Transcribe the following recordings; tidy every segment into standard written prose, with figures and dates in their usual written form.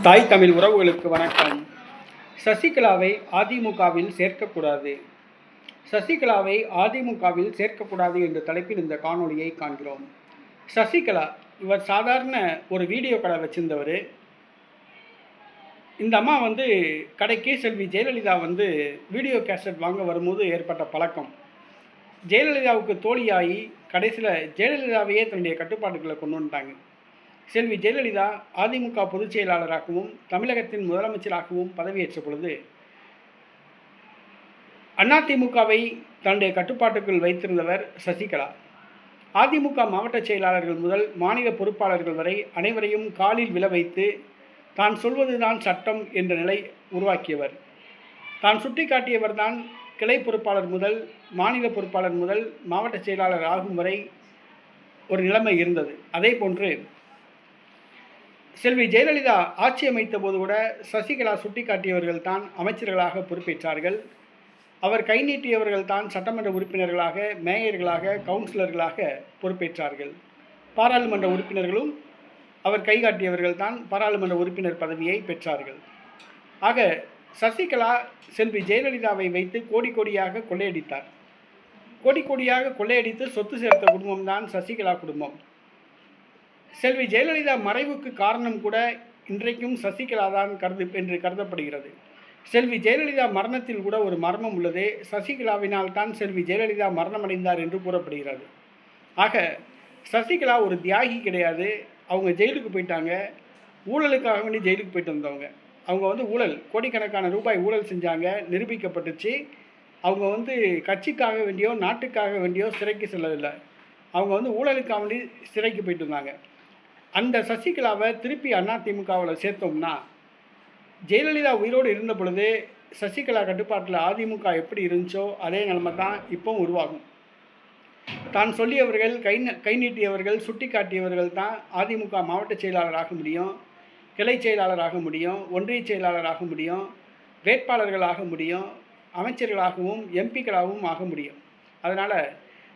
தாய் தமிழ் உறவுகளுக்கு வணக்கம். சசிகலாவை அதிமுகவில் சேர்க்கக்கூடாது. சசிகலாவை அதிமுகவில் சேர்க்கக்கூடாது என்ற தலைப்பில் இந்த காணொலியை காண்கிறோம். சசிகலா இவர் சாதாரண ஒரு வீடியோ கடை வச்சிருந்தவர். இந்த அம்மா கடைக்கு செல்வி ஜெயலலிதா வீடியோ கேசட் வாங்க வரும்போது ஏற்பட்ட பழக்கம். ஜெயலலிதாவுக்கு தோழியாகி கடைசியில் ஜெயலலிதாவையே தன்னுடைய கட்டுப்பாட்டுக்குள்ளே கொண்டு வந்துட்டாங்க. செல்வி ஜெயலலிதா அதிமுக பொதுச் செயலாளராகவும் தமிழகத்தின் முதலமைச்சராகவும் பதவியேற்ற பொழுது அதிமுகவை தன்னுடைய கட்டுப்பாட்டுக்குள் வைத்திருந்தவர் சசிகலா. அதிமுக மாவட்ட செயலாளர்கள் முதல் மாநில பொறுப்பாளர்கள் வரை அனைவரையும் காலில் விழ வைத்து தான் சொல்வதுதான் சட்டம் என்ற நிலை உருவாக்கியவர். தான் சுட்டிக்காட்டியவர் தான் கிளை பொறுப்பாளர் முதல் மாநில பொறுப்பாளர் முதல் மாவட்ட செயலாளர் ஆகும் வரை ஒரு நிலைமை இருந்தது. அதே போன்று செல்வி ஜெயலலிதா ஆட்சி அமைத்த போது கூட சசிகலா சுட்டிக்காட்டியவர்கள் தான் அமைச்சர்களாக பொறுப்பேற்றார்கள். அவர் கை நீட்டியவர்கள் தான் சட்டமன்ற உறுப்பினர்களாக, மேயர்களாக, கவுன்சிலர்களாக பொறுப்பேற்றார்கள். பாராளுமன்ற உறுப்பினர்களும் அவர் கை காட்டியவர்கள் தான் பாராளுமன்ற உறுப்பினர் பதவியை பெற்றார்கள். ஆக சசிகலா செல்வி ஜெயலலிதாவை வைத்து கோடி கோடியாக கொள்ளையடித்தார். கோடி கோடியாக கொள்ளையடித்து சொத்து சேர்த்த குடும்பம் தான் சசிகலா குடும்பம். செல்வி ஜெயலலிதா மறைவுக்கு காரணம் கூட இன்றைக்கும் சசிகலா தான் என்று கருதப்படுகிறது. செல்வி ஜெயலலிதா மரணத்தில் கூட ஒரு மர்மம் உள்ளது. சசிகலாவினால் தான் செல்வி ஜெயலலிதா மரணமடைந்தார் என்று கூறப்படுகிறது. ஆக சசிகலா ஒரு தியாகி கிடையாது. அவங்க ஜெயிலுக்கு போயிட்டாங்க. ஊழலுக்காக வேண்டி ஜெயிலுக்கு போயிட்டு வந்தவங்க. அவங்க ஊழல் கோடிக்கணக்கான ரூபாய் ஊழல் செஞ்சாங்க, நிரூபிக்கப்பட்டுச்சு. அவங்க கட்சிக்காக வேண்டியோ நாட்டுக்காக வேண்டியோ சிறைக்கு செல்லவில்லை. அவங்க ஊழலுக்காக வேண்டி சிறைக்கு போயிட்டு இருந்தாங்க. அந்த சசிகலாவை திருப்பி அதிமுகவில் சேர்த்தோம்னா ஜெயலலிதா உயிரோடு இருந்த பொழுது சசிகலா கட்டுப்பாட்டில் அதிமுக எப்படி இருந்துச்சோ அதே நிலைமை தான் இப்போவும் உருவாகும். தான் சொல்லியவர்கள், கை நீட்டியவர்கள், சுட்டி காட்டியவர்கள் தான் அதிமுக மாவட்ட செயலாளராக முடியும், கிளை செயலாளராக முடியும், ஒன்றிய செயலாளராக முடியும், வேட்பாளர்களாக முடியும், அமைச்சர்களாகவும் எம்பிக்களாகவும் ஆக முடியும். அதனால்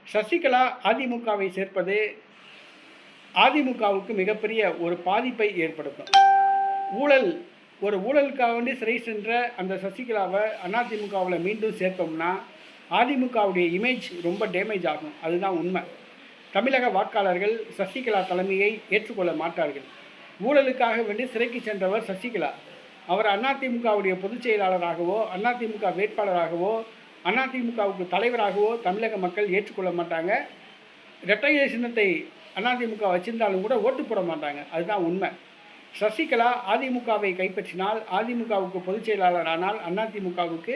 சசிகலா அதிமுகவை சேர்ப்பது அதிமுகவுக்கு மிகப்பெரிய ஒரு பாதிப்பை ஏற்படுத்தும். ஊழலுக்காக வேண்டி சிறை சென்ற அந்த சசிகலாவை அதிமுகவில் மீண்டும் சேர்த்தோம்னா அதிமுகவுடைய இமேஜ் ரொம்ப டேமேஜ் ஆகும். அதுதான் உண்மை. தமிழக வாக்காளர்கள் சசிகலா தலைமையை ஏற்றுக்கொள்ள மாட்டார்கள். ஊழலுக்காக வேண்டி சிறைக்கு சென்றவர் சசிகலா. அவர் அதிமுகவுடைய பொதுச் செயலாளராகவோ, அதிமுக வேட்பாளராகவோ, அதிமுகவுக்கு தலைவராகவோ தமிழக மக்கள் ஏற்றுக்கொள்ள மாட்டாங்க. இரட்டை சின்னத்தை அதிமுக வச்சிருந்தாலும் கூட ஓட்டு போட மாட்டாங்க. அதுதான் உண்மை. சசிகலா அதிமுகவை கைப்பற்றினால், அதிமுகவுக்கு பொதுச் செயலாளர் ஆனால் அதிமுகவுக்கு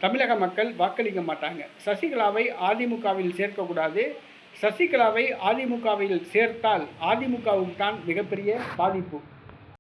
தமிழக மக்கள் வாக்களிக்க மாட்டாங்க. சசிகலாவை அதிமுகவில் சேர்க்கக்கூடாது. சசிகலாவை அதிமுகவில் சேர்த்தால் அதிமுகவுக்கு தான் மிகப்பெரிய பாதிப்பு.